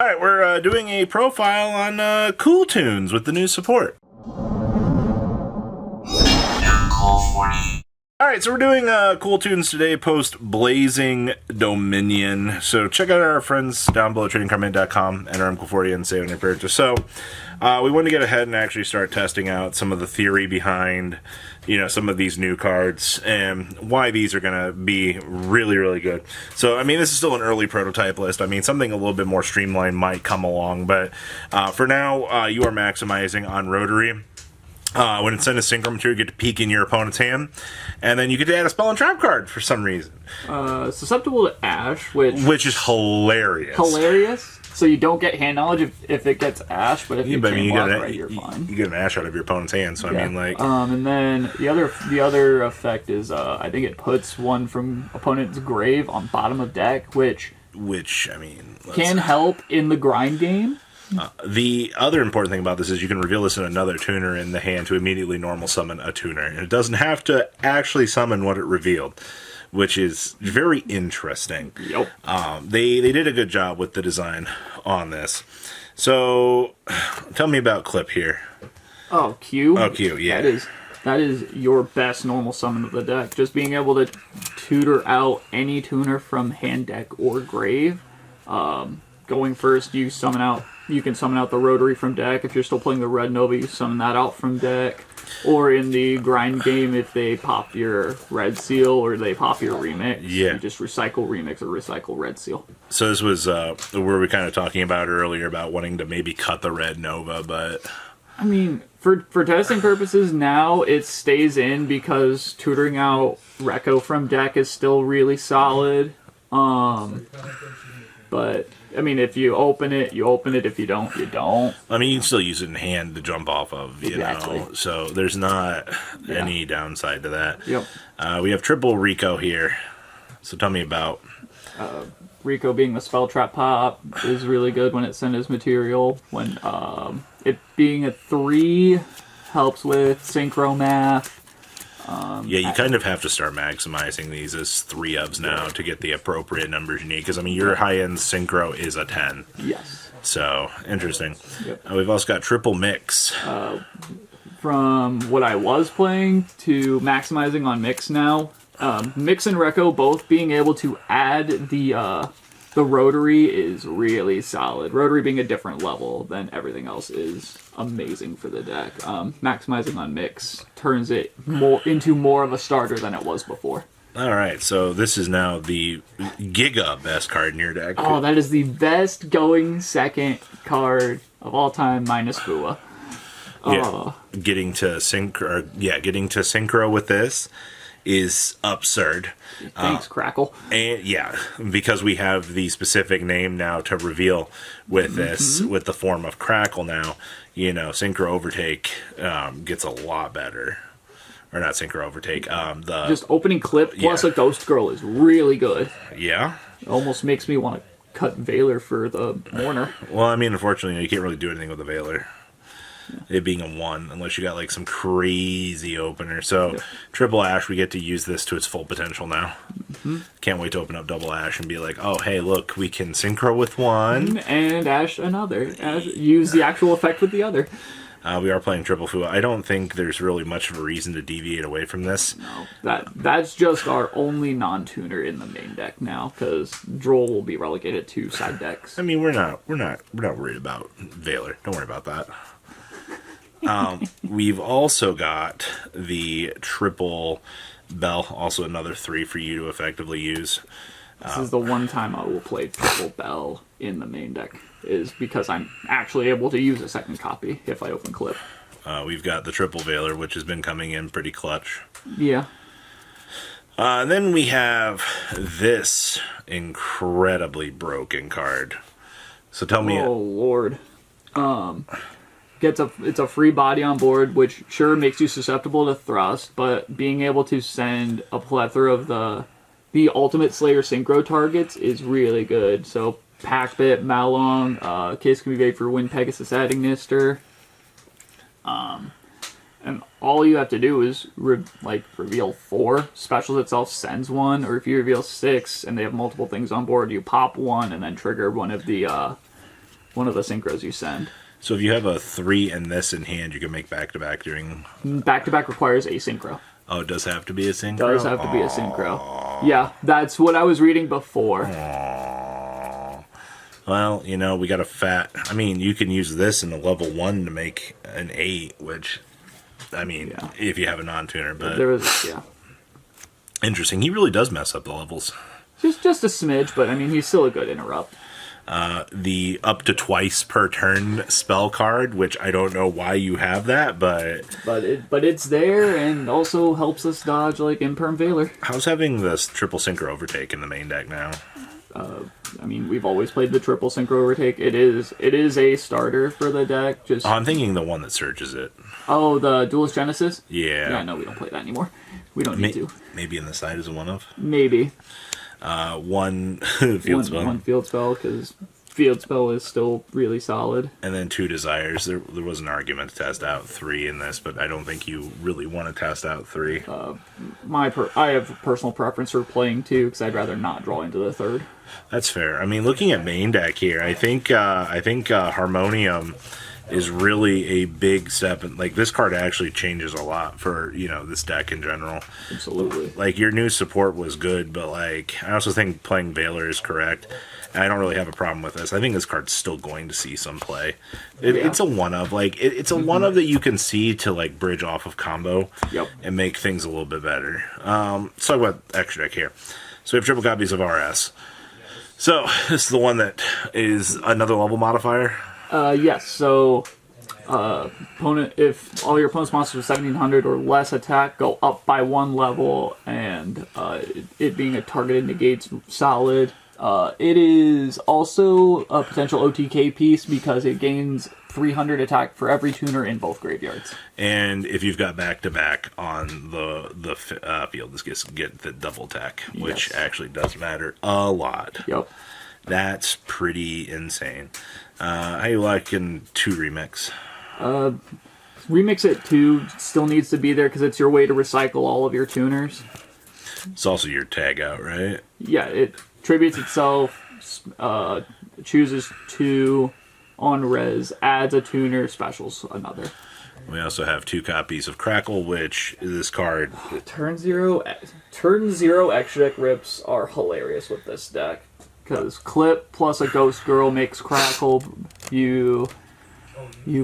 Alright, we're doing a profile on Kewl Tunes with the new support. Alright, so we're doing Kewl Tunes today post Blazing Dominion. So check out our friends down below at tradingcardmint.com, enter MQ40 and save on your purchase. So we want to get ahead and actually start testing out some of the theory behind, some of these new cards and why these are going to be really, really good. So, I mean, this is still an early prototype list. I mean, something a little bit more streamlined might come along, but for now, you are maximizing on Rotary. When it's in a synchro material, you get to peek in your opponent's hand, and then you get to add a spell and trap card for some reason. Susceptible to Ash, which is hilarious. Hilarious. So you don't get hand knowledge if it gets Ash, but if you you block right, you're fine. You get an Ash out of your opponent's hand, so yeah. I mean, like... and then the other effect is, I think it puts one from opponent's grave on bottom of deck, which I mean... can help in the grind game. The other important thing about this is you can reveal this in another tuner in the hand to immediately normal summon a tuner. And it doesn't have to actually summon what it revealed, which is very interesting. Yep. They did a good job with the design on this. So, tell me about Clip here. Oh, Q? Oh, Q, yeah. That is your best normal summon of the deck. Just being able to tutor out any tuner from hand, deck, or grave. Going first, you can summon out the Rotary from deck. If you're still playing the Red Nova, you summon that out from deck. Or in the grind game, if they pop your Red Seal or they pop your Remix, you just recycle Remix or recycle Red Seal. So this was where we were kind of talking about earlier about wanting to maybe cut the Red Nova, but... I mean, for testing purposes, now it stays in because tutoring out Recco from deck is still really solid. But... I mean, if you open it, you open it. If you don't, you don't. I mean, you can still use it in hand to jump off of, you know. So there's not any downside to that. Yep. We have triple Rico here. So tell me about... Rico being the spell trap pop is really good when it's sent as material. When it being a 3 helps with synchro math. You kind of have to start maximizing these as 3-ofs now to get the appropriate numbers you need. Because, I mean, your high-end synchro is a 10. Yes. So, interesting. Yep. We've also got triple mix. From what I was playing to maximizing on mix now. Mix and Recco both being able to add the Rotary is really solid. Rotary being a different level than everything else is amazing for the deck. Maximizing on mix turns it into more of a starter than it was before. Alright, so this is now the Giga best card in your deck. Oh, that is the best going second card of all time minus Fua. Getting to synchro with this is absurd. Thanks, Crackle. And because we have the specific name now to reveal with this, with the form of Crackle now, Synchro Overtake gets a lot better. Or not Synchro Overtake. Just opening Clip plus a Ghost Girl is really good. Yeah. It almost makes me want to cut Veiler for the Mourner. Well, I mean, unfortunately, you can't really do anything with the Veiler. It being a 1, unless you got like some crazy opener. So, triple Ash, we get to use this to its full potential now. Can't wait to open up double Ash and be like, oh, hey, look, we can synchro with one. And Ash another. Use the actual effect with the other. We are playing triple Fua. I don't think there's really much of a reason to deviate away from this. No, that's just our only non-tuner in the main deck now, because Droll will be relegated to side decks. I mean, we're not worried about Veiler. Don't worry about that. We've also got the triple Bell, also another 3 for you to effectively use. This is the one time I will play triple Bell in the main deck, is because I'm actually able to use a second copy if I open Clip. We've got the triple Veiler, which has been coming in pretty clutch. Yeah. Then we have this incredibly broken card. So tell me... Oh, Lord. It's a free body on board, which sure makes you susceptible to thrust, but being able to send a plethora of the Ultimate Slayer synchro targets is really good. So Packbit, Malong, Case can be made for Wind Pegasus adding Nister. And all you have to do is reveal 4. Specials itself sends 1, or if you reveal 6 and they have multiple things on board, you pop 1 and then trigger one of the one of the synchros you send. So if you have a 3 and this in hand, you can make back-to-back during... Back-to-back requires a synchro. Oh, it does have to be a synchro? Does have to be a synchro. Yeah, that's what I was reading before. Aww. Well, you know, we got a fat... I mean, you can use this in a level 1 to make an 8, which... I mean, if you have a non-tuner, but... There is, yeah. Interesting. He really does mess up the levels. Just a smidge, but I mean, he's still a good interrupt. The up to twice per turn spell card, which I don't know why you have that, but it's there and also helps us dodge like Imperm Veiler. How's having this triple synchro overtake in the main deck now? I mean, we've always played the triple synchro overtake. It is a starter for the deck. Just I'm thinking the one that surges it. Oh, the Duelist Genesis? Yeah. Yeah, no, we don't play that anymore. We don't need to. Maybe in the side is a one of. Maybe. One field spell. One field spell, because field spell is still really solid. And then 2 desires. There was an argument to test out 3 in this, but I don't think you really want to test out 3. I have a personal preference for playing 2, because I'd rather not draw into the 3rd. That's fair. I mean, looking at main deck here, I think Harmonium is really a big step. Like, this card actually changes a lot for, you know, this deck in general. Absolutely. Like, your new support was good, but, like, I also think playing Veiler is correct. And I don't really have a problem with this. I think this card's still going to see some play. It's a one-of. Like, it's a one-of that you can see to, like, bridge off of combo and make things a little bit better. Let's talk about extra deck here. So we have triple copies of RS. So, this is the one that is another level modifier? Yes, so opponent, if all your opponent's monsters with 1700 or less attack, go up by 1 level, and it being a targeted negates solid. It is also a potential OTK piece because it gains 300 attack for every tuner in both graveyards. And if you've got back-to-back on the field, this get the double attack, which actually does matter a lot. Yep. That's pretty insane. How you liking 2 remix? Remix it 2 still needs to be there because it's your way to recycle all of your tuners. It's also your tag out, right? Yeah, it tributes itself, chooses 2 on res, adds a tuner, specials another. We also have 2 copies of Crackle, which this card... Turn 0 extra deck rips are hilarious with this deck. Because clip plus a ghost girl makes Crackle. You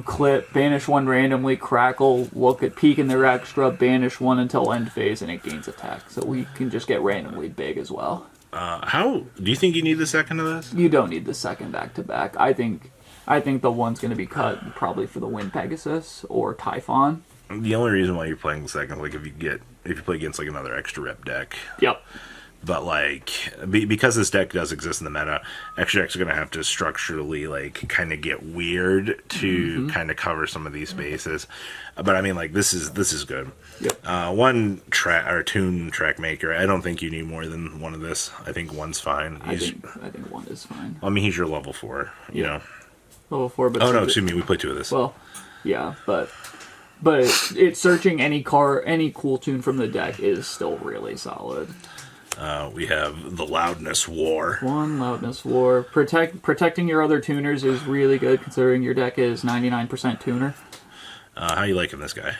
clip, banish 1 randomly, Crackle, look at peek in their extra, banish 1 until end phase, and it gains attack. So we can just get randomly big as well. How do you think you need the second of this? You don't need the second back to back. I think the one's going to be cut probably for the Wind Pegasus or Typhon. The only reason why you're playing the second, like if you play against like another extra rep deck. Yep. But like because this deck does exist in the meta, extra decks are going to have to structurally like kind of get weird to kind of cover some of these spaces. But I mean, like this is good. Yep. One track or tune track maker. I don't think you need more than one of this. I think 1's fine. I think 1 is fine. I mean, he's your level 4. You know. Level 4, but excuse me. We play 2 of this. Well, yeah, but it's searching any cool tune from the deck is still really solid. We have the Loudness War. 1 Loudness War. Protecting your other tuners is really good considering your deck is 99% tuner. How you liking this guy?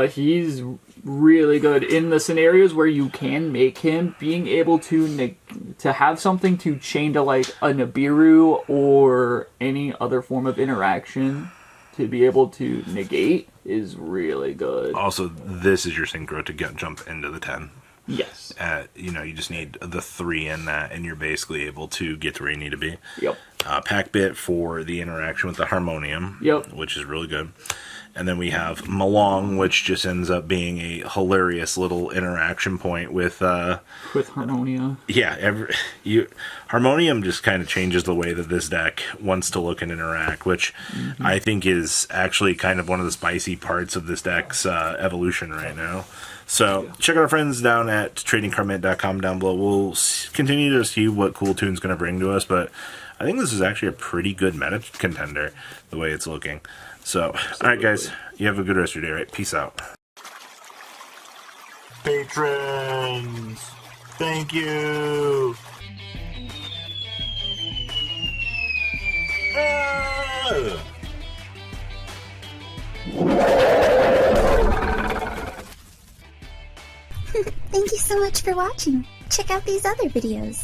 He's really good in the scenarios where you can make him, being able to have something to chain to like a Nibiru or any other form of interaction to be able to negate is really good. Also, this is your synchro to jump into the 10. Yes. You just need the 3 in that, and you're basically able to get to where you need to be. Yep. Pack bit for the interaction with the Harmonium. Yep. Which is really good. And then we have Malong, which just ends up being a hilarious little interaction point with Harmonia. Yeah, Harmonium just kind of changes the way that this deck wants to look and interact, which I think is actually kind of one of the spicy parts of this deck's evolution right now. So check out our friends down at tradingcardmint.com down below. We'll continue to see what Kewl Tune's going to bring to us, but I think this is actually a pretty good meta contender the way it's looking. So, alright guys, you have a good rest of your day, right? Peace out. Patrons! Thank you! Thank you so much for watching. Check out these other videos.